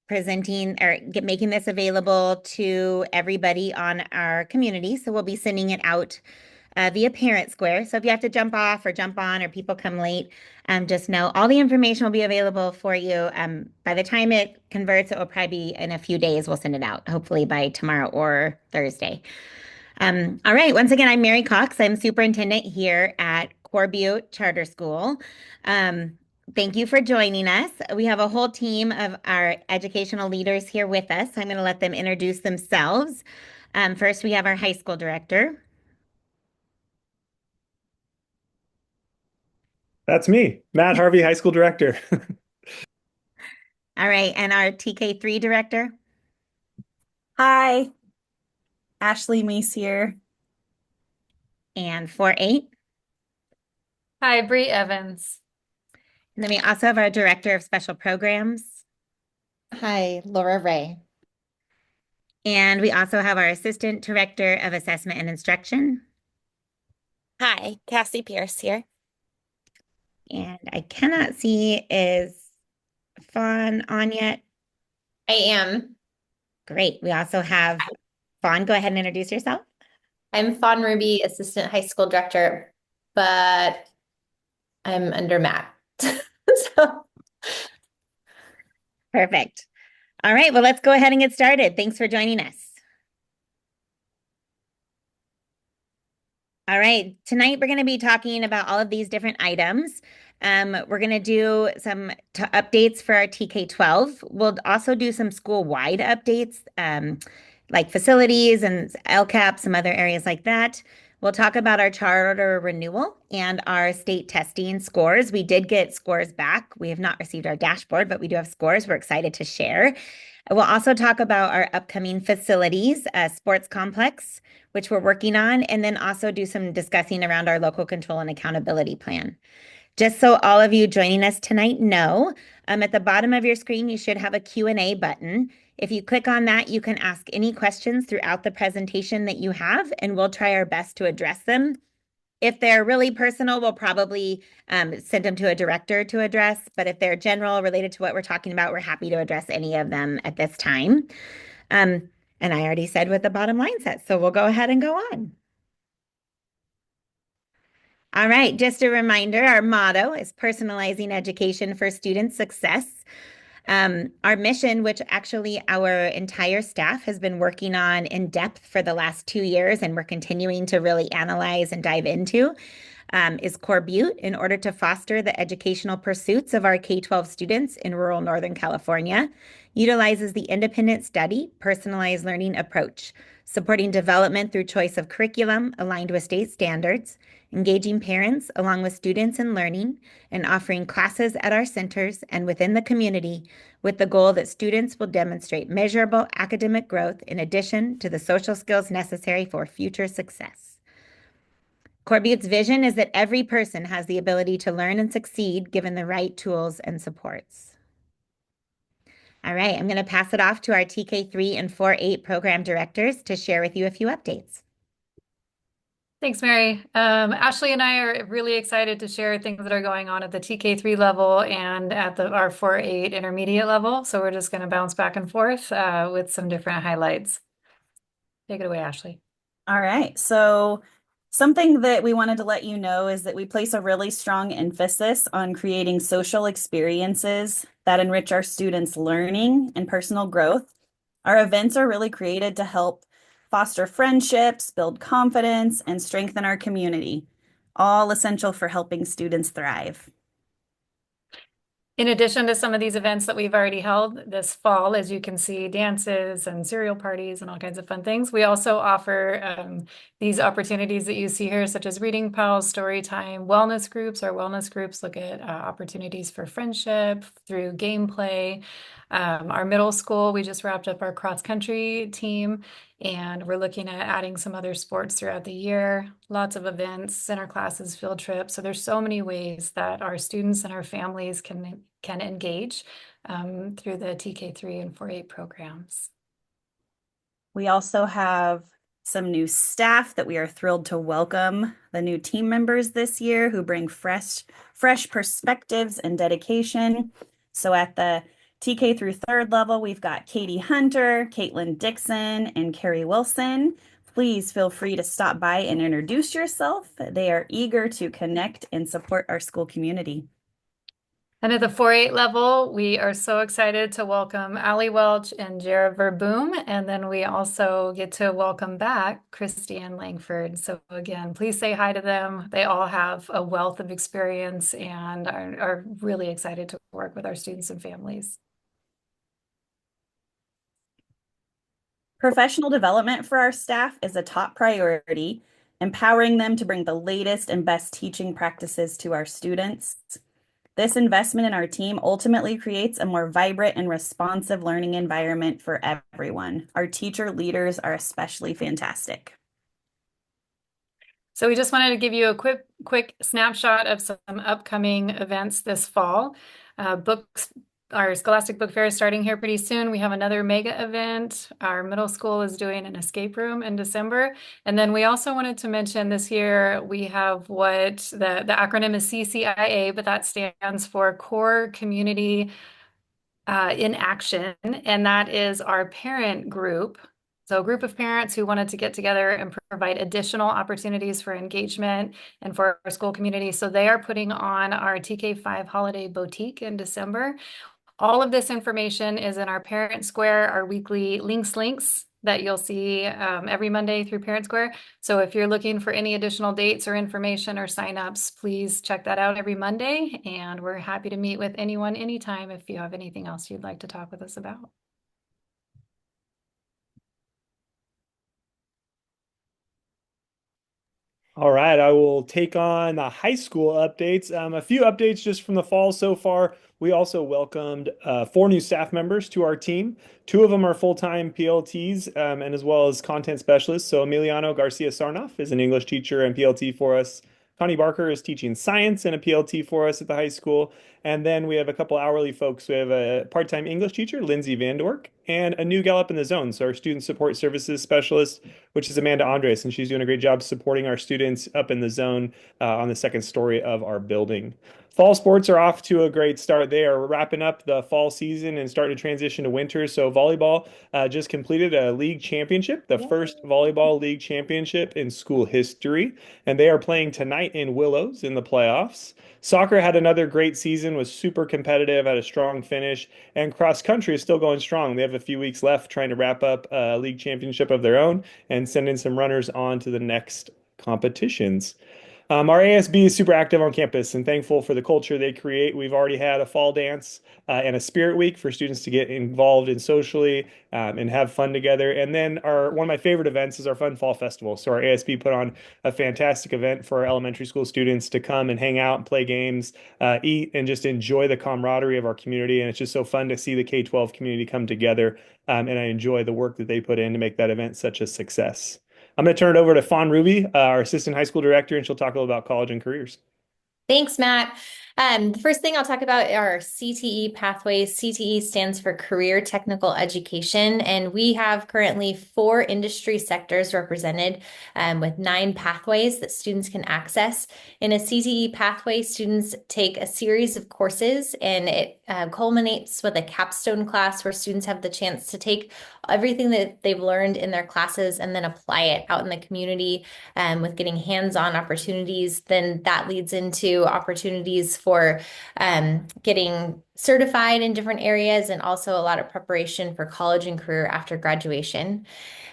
presenting or making this available to everybody on our community. So we'll be sending it out via Parent Square. So if you have to jump off or jump on or people come late, just know all the information will be available for you. By the time it converts, it will probably be in a few days. We'll send it out, hopefully by tomorrow or Thursday. All right. Once again, I'm Mary Cox. I'm superintendent here at CORE Butte Charter School. Um, Thank you for joining us. We have a whole team of our educational leaders here with us. I'm going to let them introduce themselves. First, we have our high school director. That's me, Matt Harvey, high school director. All right, and our TK3 director. Hi, Ashley Meese here. And 4-8. Hi, Bree Evans. And then we also have our director of special programs. Hi, Laura Ray. And we also have our assistant director of assessment and instruction. Hi, Cassie Pierce here. And I cannot see, is Fawn on yet? I am. Great. We also have Fawn. Go ahead and introduce yourself. I'm Fawn Ruby, Assistant High School Director, but I'm under Matt. So Perfect. All right. Well, let's go ahead and get started. Thanks for joining us. All right. Tonight, we're going to be talking about all of these different items. We're going to do some updates for our TK-12. We'll also do some school-wide updates, like facilities and LCAP, some other areas like that. We'll talk about our charter renewal and our state testing scores. We did get scores back. We have not received our dashboard, but we do have scores we're excited to share. We'll also talk about our upcoming facilities, sports complex, which we're working on, and then also do some discussing around our local control and accountability plan. Just so all of you joining us tonight know, at the bottom of your screen, you should have a Q&A button. If you click on that, you can ask any questions throughout the presentation that you have, and we'll try our best to address them. If they're really personal, we'll probably send them to a director to address. But if they're general related to what we're talking about, we're happy to address any of them at this time. And I already said what the bottom line says, so we'll go ahead and go on. All right, just a reminder, our motto is personalizing education for student success. Our mission, which actually our entire staff has been working on in depth for the last 2 years, and we're continuing to really analyze and dive into, is CORE Butte in order to foster the educational pursuits of our K-12 students in rural Northern California, utilizes the independent study, personalized learning approach, supporting development through choice of curriculum aligned with state standards, engaging parents along with students in learning, and offering classes at our centers and within the community with the goal that students will demonstrate measurable academic growth in addition to the social skills necessary for future success. CORE Butte's vision is that every person has the ability to learn and succeed given the right tools and supports. All right, I'm going to pass it off to our TK3 and 4-8 program directors to share with you a few updates. Thanks, Mary. Ashley and I are really excited to share things that are going on at the TK3 level and at our 4-8 intermediate level. So we're just going to bounce back and forth with some different highlights. Take it away, Ashley. All right. So something that we wanted to let you know is that we place a really strong emphasis on creating social experiences that enrich our students' learning and personal growth. Our events are really created to help foster friendships, build confidence, and strengthen our community, all essential for helping students thrive. In addition to some of these events that we've already held this fall, as you can see, dances and cereal parties and all kinds of fun things, we also offer these opportunities that you see here, such as reading pals, story time, wellness groups. Our wellness groups look at opportunities for friendship through gameplay. Our middle school, we just wrapped up our cross country team, and we're looking at adding some other sports throughout the year. Lots of events, center classes, field trips. So there's so many ways that our students and our families can engage through the TK3 and 4-8 programs. We also have some new staff that we are thrilled to welcome, the new team members this year who bring fresh perspectives and dedication. So at the TK through third level, we've got Katie Hunter, Caitlin Dixon, and Carrie Wilson. Please feel free to stop by and introduce yourself. They are eager to connect and support our school community. And at the 4-8 level, we are so excited to welcome Allie Welch and Jara Verboom. And then we also get to welcome back Christiane Langford. So again, please say hi to them. They all have a wealth of experience and are really excited to work with our students and families. Professional development for our staff is a top priority, empowering them to bring the latest and best teaching practices to our students. This investment in our team ultimately creates a more vibrant and responsive learning environment for everyone. Our teacher leaders are especially fantastic. So we just wanted to give you a quick snapshot of some upcoming events this fall. Our Scholastic Book Fair is starting here pretty soon. We have another mega event. Our middle school is doing an escape room in December. And then we also wanted to mention this year, we have what the acronym is CCIA, but that stands for Core Community in Action. And that is our parent group. So a group of parents who wanted to get together and provide additional opportunities for engagement and for our school community. So they are putting on our TK5 Holiday Boutique in December. All of this information is in our Parent Square, our weekly links that you'll see every Monday through Parent Square. So if you're looking for any additional dates or information or signups, please check that out every Monday. And we're happy to meet with anyone anytime if you have anything else you'd like to talk with us about. All right, I will take on the high school updates. A few updates just from the fall so far. We also welcomed 4 new staff members to our team. 2 of them are full-time PLTs and as well as content specialists. So Emiliano Garcia Sarnoff is an English teacher and PLT for us. Connie Barker is teaching science and a PLT for us at the high school. And then we have a couple hourly folks. We have a part-time English teacher, Lindsay Vandork, and a new gal up in the zone. So our student support services specialist, which is Amanda Andres, and she's doing a great job supporting our students up in the zone on the second story of our building. Fall sports are off to a great start. They are wrapping up the fall season and starting to transition to winter. So volleyball just completed a league championship, the first volleyball league championship in school history, and they are playing tonight in Willows in the playoffs. Soccer had another great season, was super competitive, had a strong finish, and cross country is still going strong. They have a few weeks left trying to wrap up a league championship of their own and sending some runners on to the next competitions. Our ASB is super active on campus and thankful for the culture they create. We've already had a fall dance and a spirit week for students to get involved in socially and have fun together. And then one of my favorite events is our Fun Fall Festival. So our ASB put on a fantastic event for our elementary school students to come and hang out and play games, eat, and just enjoy the camaraderie of our community. And it's just so fun to see the K-12 community come together. And I enjoy the work that they put in to make that event such a success. I'm going to turn it over to Fawn Ruby, our assistant high school director, and she'll talk a little about college and careers. Thanks, Matt. The first thing I'll talk about are CTE pathways. CTE stands for Career Technical Education, and we have currently 4 industry sectors represented with 9 pathways that students can access. In a CTE pathway, students take a series of courses, and it culminates with a capstone class where students have the chance to take everything that they've learned in their classes and then apply it out in the community with getting hands-on opportunities. Then that leads into opportunities for getting certified in different areas and also a lot of preparation for college and career after graduation.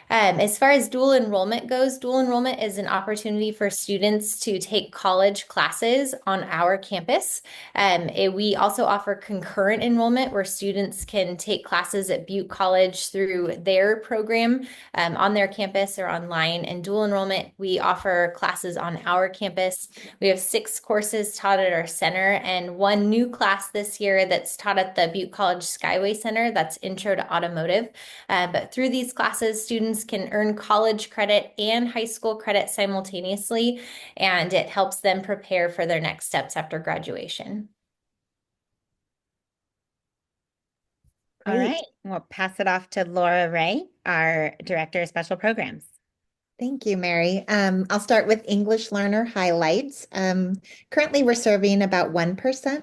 As far as dual enrollment goes, dual enrollment is an opportunity for students to take college classes on our campus. We also offer concurrent enrollment where students can take classes at Butte College through their program on their campus or online. And dual enrollment, we offer classes on our campus. We have 6 courses taught at our center and 1 new class this year that's taught at the Butte College Skyway Center. That's Intro to Automotive. But through these classes, students can earn college credit and high school credit simultaneously, and it helps them prepare for their next steps after graduation. All right, we'll pass it off to Laura Ray, our Director of Special Programs. Thank you, Mary. I'll start with English learner highlights. Currently, we're serving about 1%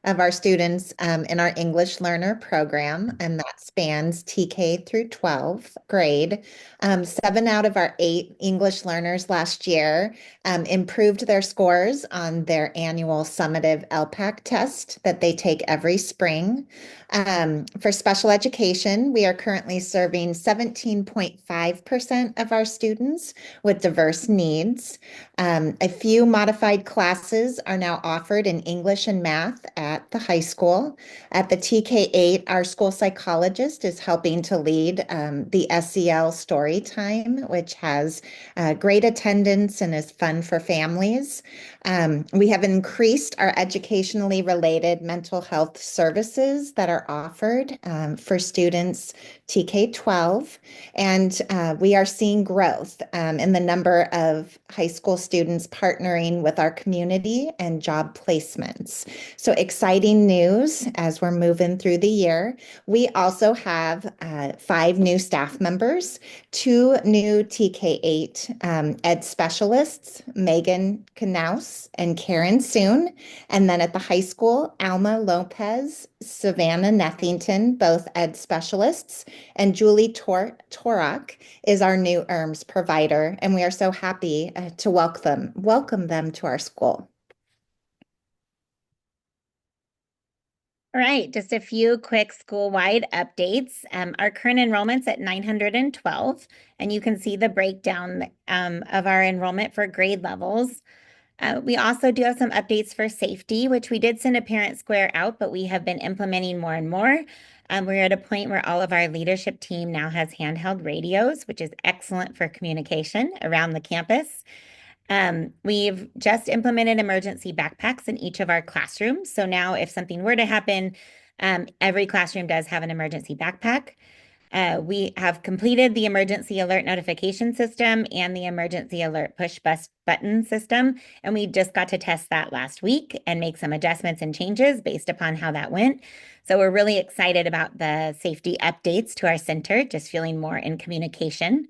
of our students in our English Learner program, and that spans TK through 12th grade. 7 out of our 8 English learners last year improved their scores on their annual summative LPAC test that they take every spring. For special education, we are currently serving 17.5% of our students with diverse needs. A few modified classes are now offered in English and math at the high school. At the TK8, our school psychologist is helping to lead the SEL story time, which has great attendance and is fun for families. We have increased our educationally related mental health services that are offered for students TK12, and we are seeing growth in the number of high school students partnering with our community and job placements. So exciting news as we're moving through the year. We also have 5 new staff members, 2 new TK8 ed specialists, Megan Knaus and Karen Soon. And then at the high school, Alma Lopez, Savannah Nethington, both ed specialists, and Julie Torak is our new ERMS provider. And we are so happy to welcome them to our school. All right, just a few quick school-wide updates. Our current enrollment's at 912, and you can see the breakdown of our enrollment for grade levels. We also do have some updates for safety, which we did send a parent square out, but we have been implementing more and more. We're at a point where all of our leadership team now has handheld radios, which is excellent for communication around the campus. We've just implemented emergency backpacks in each of our classrooms. So now if something were to happen, every classroom does have an emergency backpack. We have completed the emergency alert notification system and the emergency alert push button system, and we just got to test that last week and make some adjustments and changes based upon how that went. So we're really excited about the safety updates to our center, just feeling more in communication.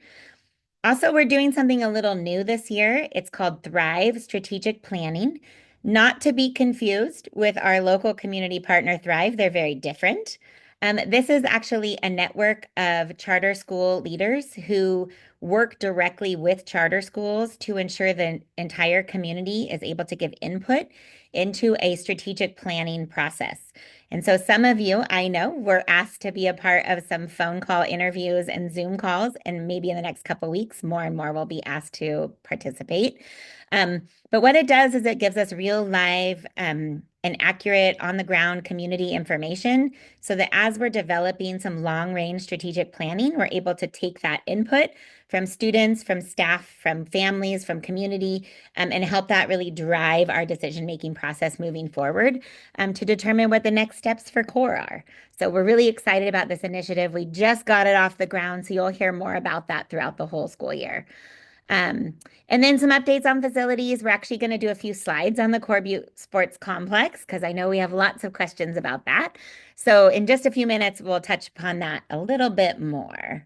Also, we're doing something a little new this year. It's called Thrive Strategic Planning, not to be confused with our local community partner Thrive. They're very different. This is actually a network of charter school leaders who work directly with charter schools to ensure the entire community is able to give input into a strategic planning process. And so some of you, I know, were asked to be a part of some phone call interviews and Zoom calls, and maybe in the next couple of weeks, more and more will be asked to participate. But what it does is it gives us real live and accurate on-the-ground community information so that as we're developing some long-range strategic planning, we're able to take that input from students, from staff, from families, from community, and help that really drive our decision-making process moving forward to determine what the next steps for CORE are. So we're really excited about this initiative. We just got it off the ground, so you'll hear more about that throughout the whole school year. And then some updates on facilities. We're actually going to do a few slides on the CORE Butte Sports Complex because I know we have lots of questions about that. So in just a few minutes, we'll touch upon that a little bit more.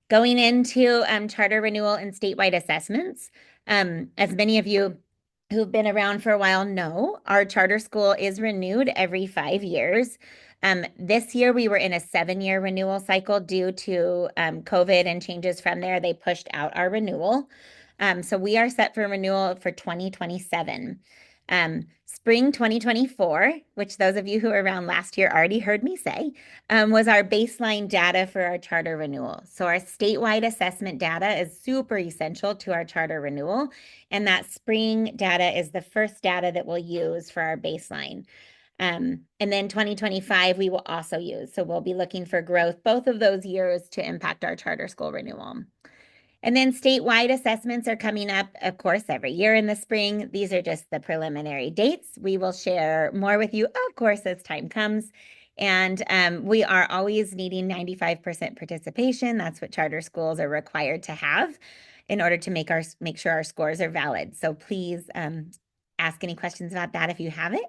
Going into charter renewal and statewide assessments, as many of you who've been around for a while know, our charter school is renewed every 5 years. This year we were in a 7-year renewal cycle due to COVID and changes from there. They pushed out our renewal. So we are set for renewal for 2027. Spring 2024, which those of you who were around last year already heard me say, was our baseline data for our charter renewal. So our statewide assessment data is super essential to our charter renewal. And that spring data is the first data that we'll use for our baseline. And then 2025, we will also use. So we'll be looking for growth both of those years to impact our charter school renewal. And then statewide assessments are coming up, of course, every year in the spring. These are just the preliminary dates. We will share more with you, of course, as time comes. And we are always needing 95% participation. That's what charter schools are required to have in order to make sure our scores are valid. So please ask any questions about that if you have it.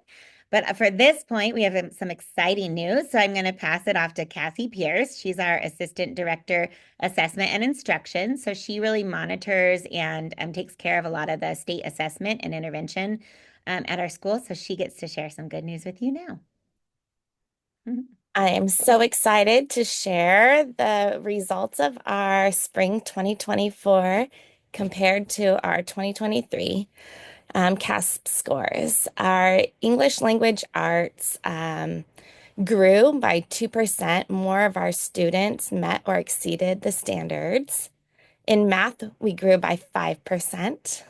But for this point, we have some exciting news. So I'm going to pass it off to Cassie Pierce. She's our Assistant Director, Assessment and Instruction. So she really monitors and takes care of a lot of the state assessment and intervention at our school. So she gets to share some good news with you now. I am so excited to share the results of our spring 2024 compared to our 2023 CASP scores. Our English language arts grew by 2%. More of our students met or exceeded the standards. In math, we grew by 5%.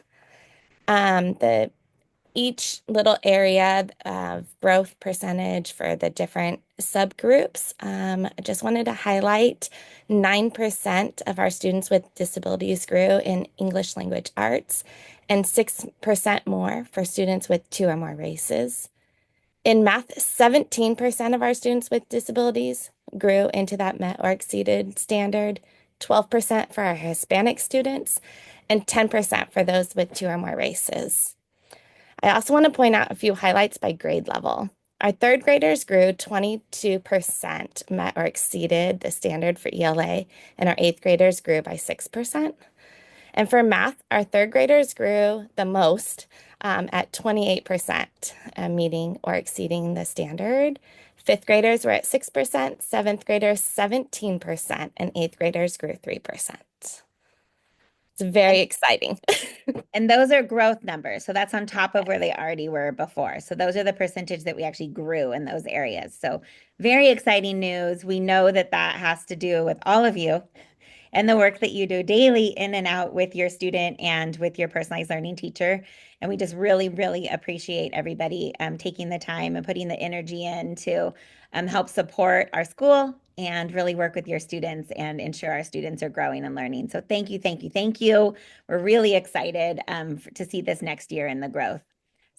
Each little area of growth percentage for the different subgroups. I just wanted to highlight 9% of our students with disabilities grew in English language arts and 6% more for students with 2 or more races. In math, 17% of our students with disabilities grew into that met or exceeded standard, 12% for our Hispanic students, and 10% for those with 2 or more races. I also want to point out a few highlights by grade level. Our third graders grew 22%, met or exceeded the standard for ELA, and our eighth graders grew by 6%. And for math, our third graders grew the most at 28%, meeting or exceeding the standard. Fifth graders were at 6%, seventh graders 17%, and eighth graders grew 3%. It's very exciting. And those are growth numbers. So that's on top of where they already were before. So those are the percentage that we actually grew in those areas. So very exciting news. We know that that has to do with all of you and the work that you do daily in and out with your student and with your personalized learning teacher. And we just really, really appreciate everybody taking the time and putting the energy in to help support our school and really work with your students and ensure our students are growing and learning. So thank you, thank you, thank you. We're really excited to see this next year in the growth.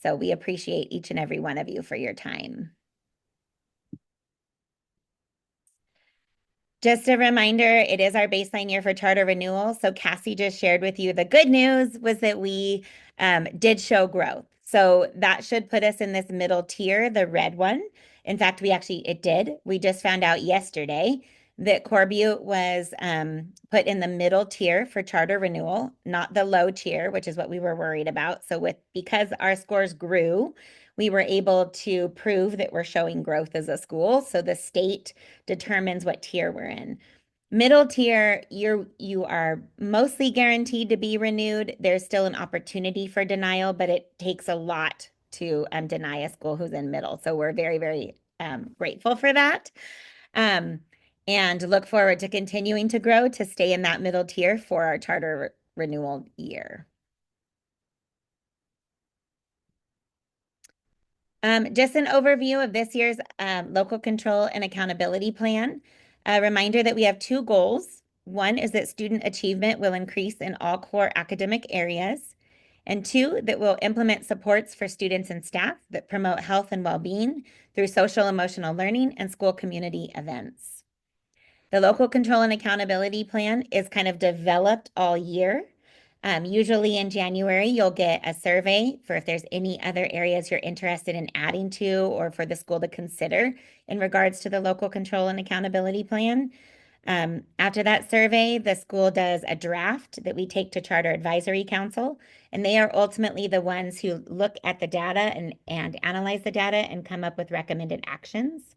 So we appreciate each and every one of you for your time. Just a reminder, it is our baseline year for charter renewal. So Cassie just shared with you the good news was that we did show growth. So that should put us in this middle tier, the red one. In fact, it did. We just found out yesterday that CORE Butte was put in the middle tier for charter renewal, not the low tier, which is what we were worried about. So because our scores grew, we were able to prove that we're showing growth as a school. So the state determines what tier we're in. Middle tier, you are mostly guaranteed to be renewed. There's still an opportunity for denial, but it takes a lot to deny a school who's in middle. So we're very, very grateful for that. And look forward to continuing to grow to stay in that middle tier for our charter renewal year. Just an overview of this year's local control and accountability plan. A reminder that we have 2 goals. One is that student achievement will increase in all core academic areas. And 2, that we'll implement supports for students and staff that promote health and well-being through social emotional learning and school community events. The local control and accountability plan is kind of developed all year. Usually in January, you'll get a survey for if there's any other areas you're interested in adding to or for the school to consider in regards to the local control and accountability plan. After that survey, the school does a draft that we take to Charter Advisory Council, and they are ultimately the ones who look at the data and analyze the data and come up with recommended actions.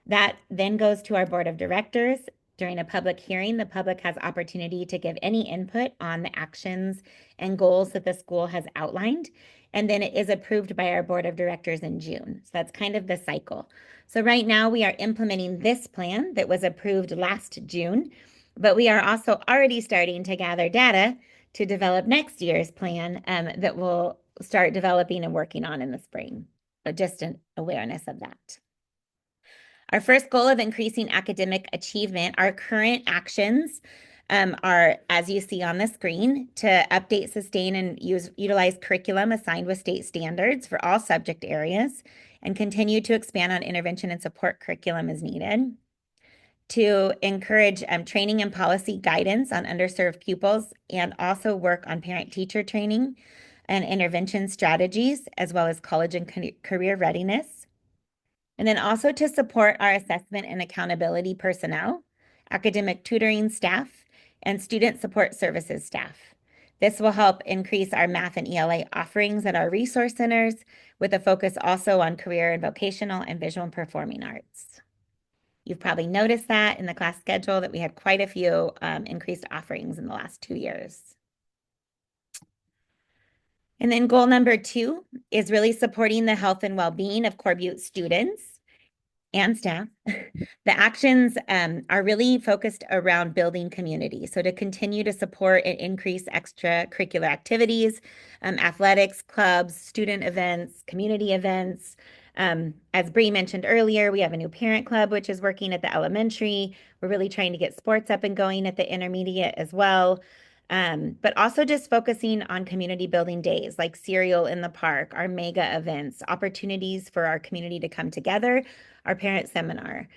That then goes to our board of directors. During a public hearing, the public has opportunity to give any input on the actions and goals that the school has outlined. And then it is approved by our board of directors in June. So that's kind of the cycle. So right now we are implementing this plan that was approved last June, but we are also already starting to gather data to develop next year's plan that we'll start developing and working on in the spring. So just an awareness of that. Our first goal of increasing academic achievement, our current actions are, as you see on the screen, to update, sustain, and utilize curriculum assigned with state standards for all subject areas, and continue to expand on intervention and support curriculum as needed. To encourage training and policy guidance on underserved pupils, and also work on parent-teacher training and intervention strategies, as well as college and career readiness. And then also to support our assessment and accountability personnel, academic tutoring staff, and student support services staff. This will help increase our math and ELA offerings at our resource centers with a focus also on career and vocational and visual and performing arts. You've probably noticed that in the class schedule that we had quite a few increased offerings in the last 2 years. And then goal number 2 is really supporting the health and well-being of CORE Butte students and staff. The actions are really focused around building community. So to continue to support and increase extracurricular activities, athletics, clubs, student events, community events. As Bree mentioned earlier, we have a new parent club, which is working at the elementary. We're really trying to get sports up and going at the intermediate as well. But also just focusing on community building days like cereal in the park, our mega events, opportunities for our community to come together, our parent seminar.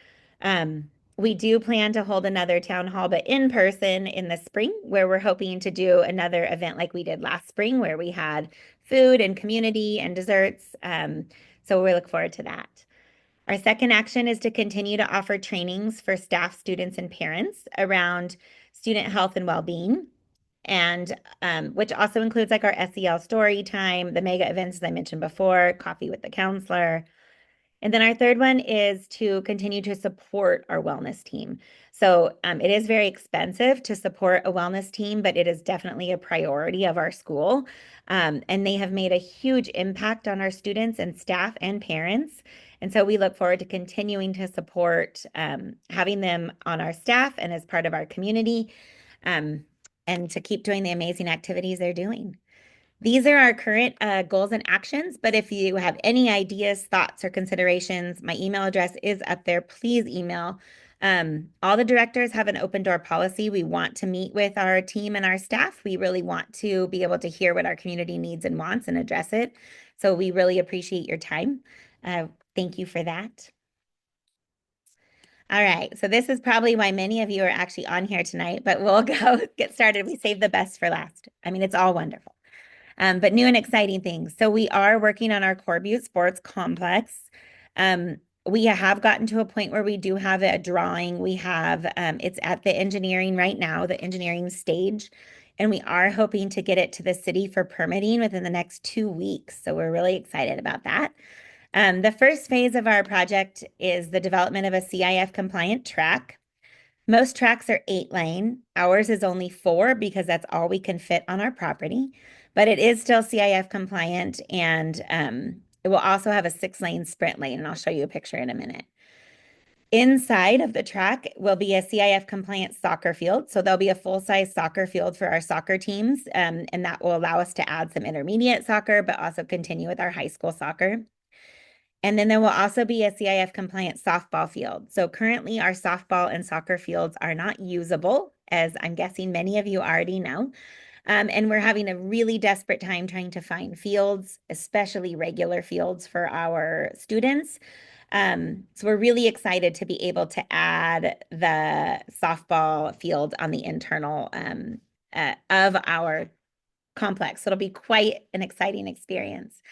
We do plan to hold another town hall, but in person in the spring, where we're hoping to do another event like we did last spring, where we had food and community and desserts. So we look forward to that. Our second action is to continue to offer trainings for staff, students, and parents around student health and well-being, and which also includes like our SEL story time, the mega events, as I mentioned before, coffee with the counselor. And then our third one is to continue to support our wellness team. So it is very expensive to support a wellness team, but it is definitely a priority of our school. And they have made a huge impact on our students and staff and parents. And so we look forward to continuing to support having them on our staff and as part of our community, and to keep doing the amazing activities they're doing. These are our current goals and actions, but if you have any ideas, thoughts, or considerations, my email address is up there. Please email. All the directors have an open door policy. We want to meet with our team and our staff. We really want to be able to hear what our community needs and wants and address it. So we really appreciate your time. Thank you for that. All right, so this is probably why many of you are actually on here tonight, but we'll go get started. We saved the best for last. I mean, it's all wonderful. But new and exciting things. So we are working on our CORE Butte Sports Complex. We have gotten to a point where we do have a drawing. We have, it's at the engineering right now, the engineering stage, and we are hoping to get it to the city for permitting within the next 2 weeks. So we're really excited about that. The first phase of our project is the development of a CIF compliant track. Most tracks are 8-lane. Ours is only 4 because that's all we can fit on our property, but it is still CIF compliant, and it will also have a 6-lane sprint lane, and I'll show you a picture in a minute. Inside of the track will be a CIF compliant soccer field. So there'll be a full-size soccer field for our soccer teams, and that will allow us to add some intermediate soccer, but also continue with our high school soccer. And then there will also be a CIF compliant softball field. So currently our softball and soccer fields are not usable, as I'm guessing many of you already know. And we're having a really desperate time trying to find fields, especially regular fields for our students. So we're really excited to be able to add the softball field on the internal of our complex. So it'll be quite an exciting experience.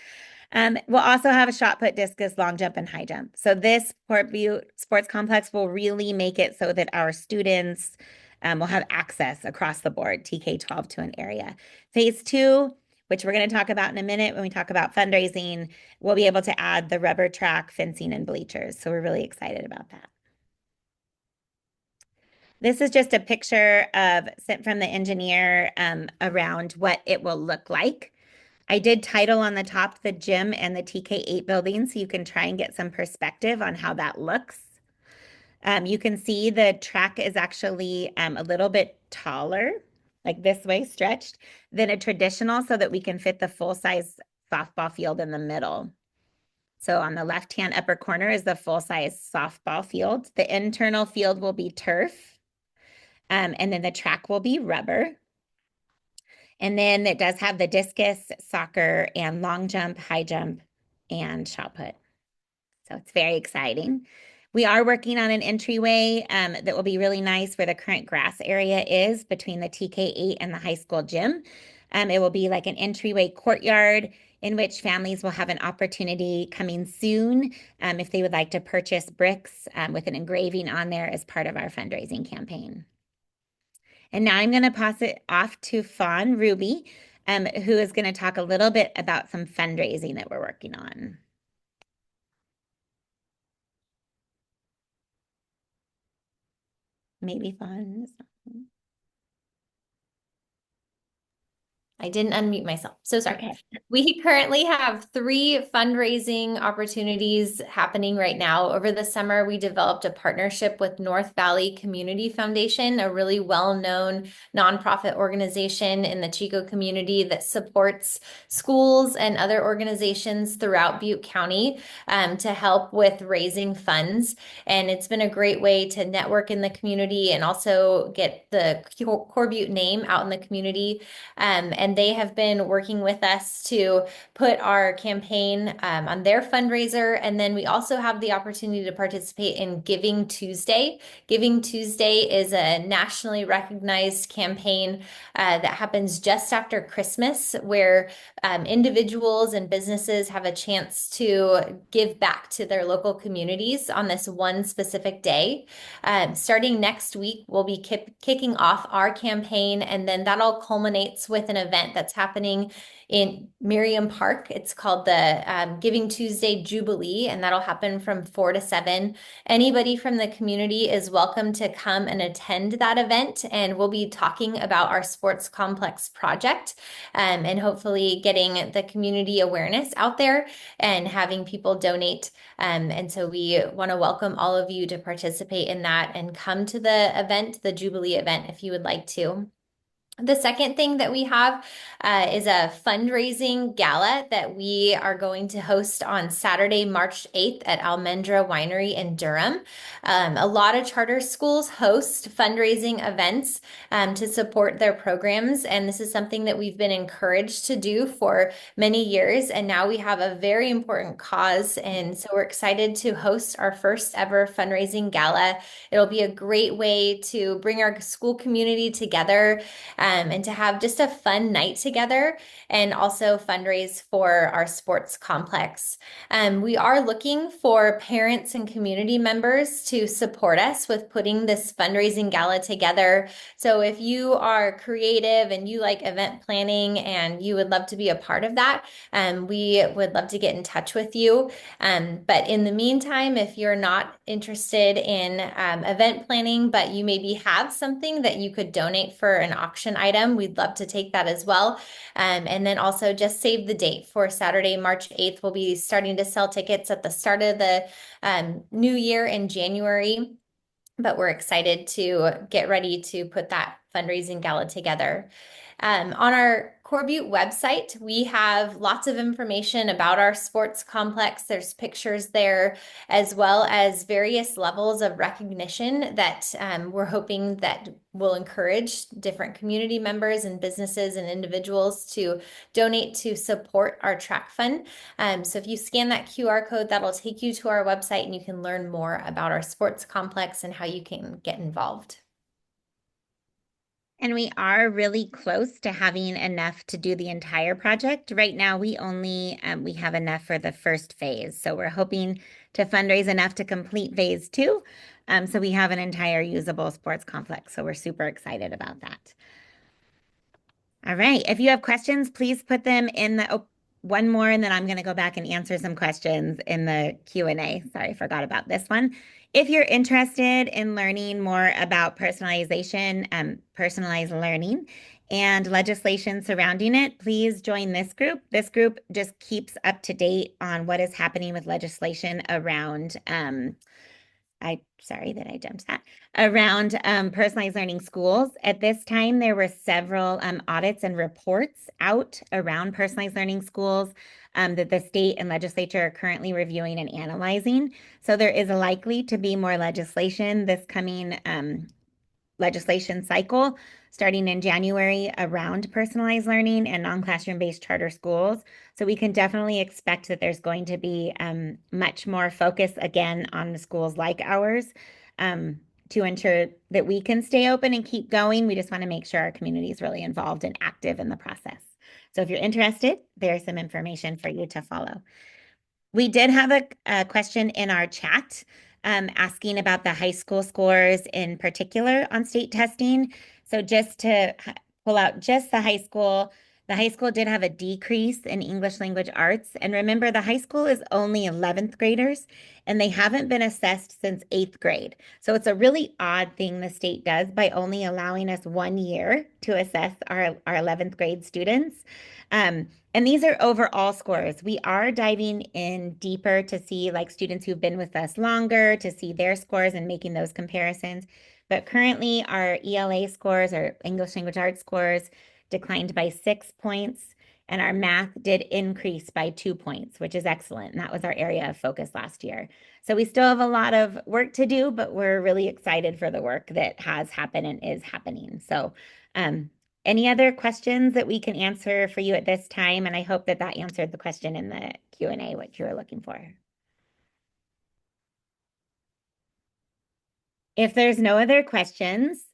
We'll also have a shot put, discus, long jump, and high jump. So this CORE Butte Sports Complex will really make it so that our students will have access across the board, TK-12 to an area. Phase 2, which we're going to talk about in a minute when we talk about fundraising, we'll be able to add the rubber track, fencing, and bleachers. So we're really excited about that. This is just a picture sent from the engineer around what it will look like. I did title on the top the gym and the TK-8 building, so you can try and get some perspective on how that looks. You can see the track is actually a little bit taller, like this way, stretched, than a traditional, so that we can fit the full-size softball field in the middle. So on the left-hand upper corner is the full-size softball field. The internal field will be turf, and then the track will be rubber. And then it does have the discus, soccer, and long jump, high jump, and shot put. So it's very exciting. We are working on an entryway that will be really nice where the current grass area is between the TK-8 and the high school gym. It will be like an entryway courtyard in which families will have an opportunity coming soon if they would like to purchase bricks with an engraving on there as part of our fundraising campaign. And now I'm going to pass it off to Fawn Ruby, who is going to talk a little bit about some fundraising that we're working on. Maybe Fawn. I didn't unmute myself. So sorry. Okay. We currently have 3 fundraising opportunities happening right now. Over the summer, we developed a partnership with North Valley Community Foundation, a really well-known nonprofit organization in the Chico community that supports schools and other organizations throughout Butte County to help with raising funds. And it's been a great way to network in the community and also get the CORE Butte name out in the community. And they have been working with us to put our campaign on their fundraiser. And then we also have the opportunity to participate in Giving Tuesday. Giving Tuesday is a nationally recognized campaign that happens just after Christmas, where individuals and businesses have a chance to give back to their local communities on this one specific day. Starting next week, we'll be kicking off our campaign, and then that all culminates with an event that's happening in Miriam Park. It's called the Giving Tuesday Jubilee, and that'll happen from 4 to 7. Anybody from the community is welcome to come and attend that event, and we'll be talking about our sports complex project and hopefully getting the community awareness out there and having people donate. And so we want to welcome all of you to participate in that and come to the event, the Jubilee event, if you would like to. The second thing that we have is a fundraising gala that we are going to host on Saturday, March 8th at Almendra Winery in Durham. A lot of charter schools host fundraising events to support their programs, and this is something that we've been encouraged to do for many years, and now we have a very important cause, and so we're excited to host our first ever fundraising gala. It'll be a great way to bring our school community together and to have just a fun night together and also fundraise for our sports complex. We are looking for parents and community members to support us with putting this fundraising gala together. So if you are creative and you like event planning and you would love to be a part of that, we would love to get in touch with you. But in the meantime, if you're not interested in event planning, but you maybe have something that you could donate for an auction item, we'd love to take that as well. And then also just save the date for Saturday, March 8th. We'll be starting to sell tickets at the start of the new year in January, but we're excited to get ready to put that fundraising gala together. On our CORE Butte website, we have lots of information about our sports complex. There's pictures there, as well as various levels of recognition that we're hoping that will encourage different community members and businesses and individuals to donate to support our track fund. So if you scan that QR code, that'll take you to our website and you can learn more about our sports complex and how you can get involved. And we are really close to having enough to do the entire project. Right now, we only we have enough for the first phase. So we're hoping to fundraise enough to complete phase 2. So we have an entire usable sports complex. So we're super excited about that. All right. If you have questions, please put them in the one more, and then I'm going to go back and answer some questions in the Q&A. Sorry, I forgot about this one. If you're interested in learning more about personalization, personalized learning, and legislation surrounding it, please join this group. This group just keeps up to date on what is happening with legislation around sorry that I jumped that, around personalized learning schools. At this time, there were several audits and reports out around personalized learning schools that the state and legislature are currently reviewing and analyzing. So there is likely to be more legislation this coming legislation cycle starting in January around personalized learning and non-classroom based charter schools. So we can definitely expect that there's going to be much more focus again on the schools like ours to ensure that we can stay open and keep going. We just want to make sure our community is really involved and active in the process. So if you're interested, there's some information for you to follow. We did have a question in our chat asking about the high school scores in particular on state testing. So just to pull out just the high school did have a decrease in English language arts. And remember, the high school is only 11th graders and they haven't been assessed since 8th grade. So it's a really odd thing the state does by only allowing us 1 year to assess our 11th grade students. And these are overall scores. We are diving in deeper to see like students who've been with us longer, to see their scores and making those comparisons. But currently, our ELA scores, or English language arts scores, declined by 6 points, and our math did increase by 2 points, which is excellent. And that was our area of focus last year. So we still have a lot of work to do, but we're really excited for the work that has happened and is happening. So, any other questions that we can answer for you at this time? And I hope that that answered the question in the Q&A, what you were looking for. If there's no other questions,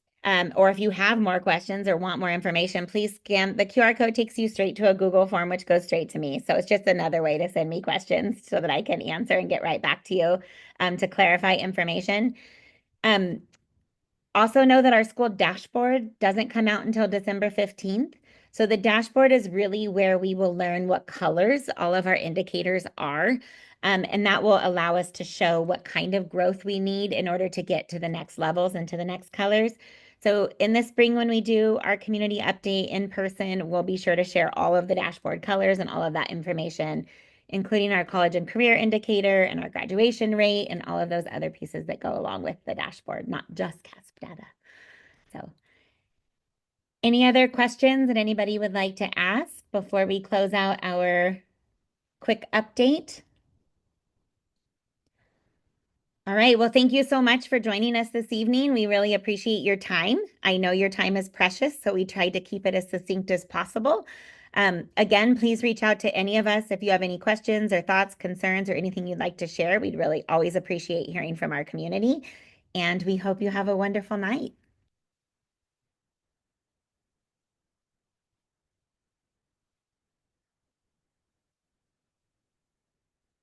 or if you have more questions or want more information, please scan the QR code, takes you straight to a Google form, which goes straight to me. So it's just another way to send me questions so that I can answer and get right back to you to clarify information. Also know that our school dashboard doesn't come out until December 15th. So the dashboard is really where we will learn what colors all of our indicators are. And that will allow us to show what kind of growth we need in order to get to the next levels and to the next colors. So in the spring, when we do our community update in person, we'll be sure to share all of the dashboard colors and all of that information, including our college and career indicator and our graduation rate and all of those other pieces that go along with the dashboard, not just CASP data. So any other questions that anybody would like to ask before we close out our quick update? All right. Well, thank you so much for joining us this evening. We really appreciate your time. I know your time is precious, so we tried to keep it as succinct as possible. Again, please reach out to any of us if you have any questions or thoughts, concerns, or anything you'd like to share. We'd really always appreciate hearing from our community. And we hope you have a wonderful night.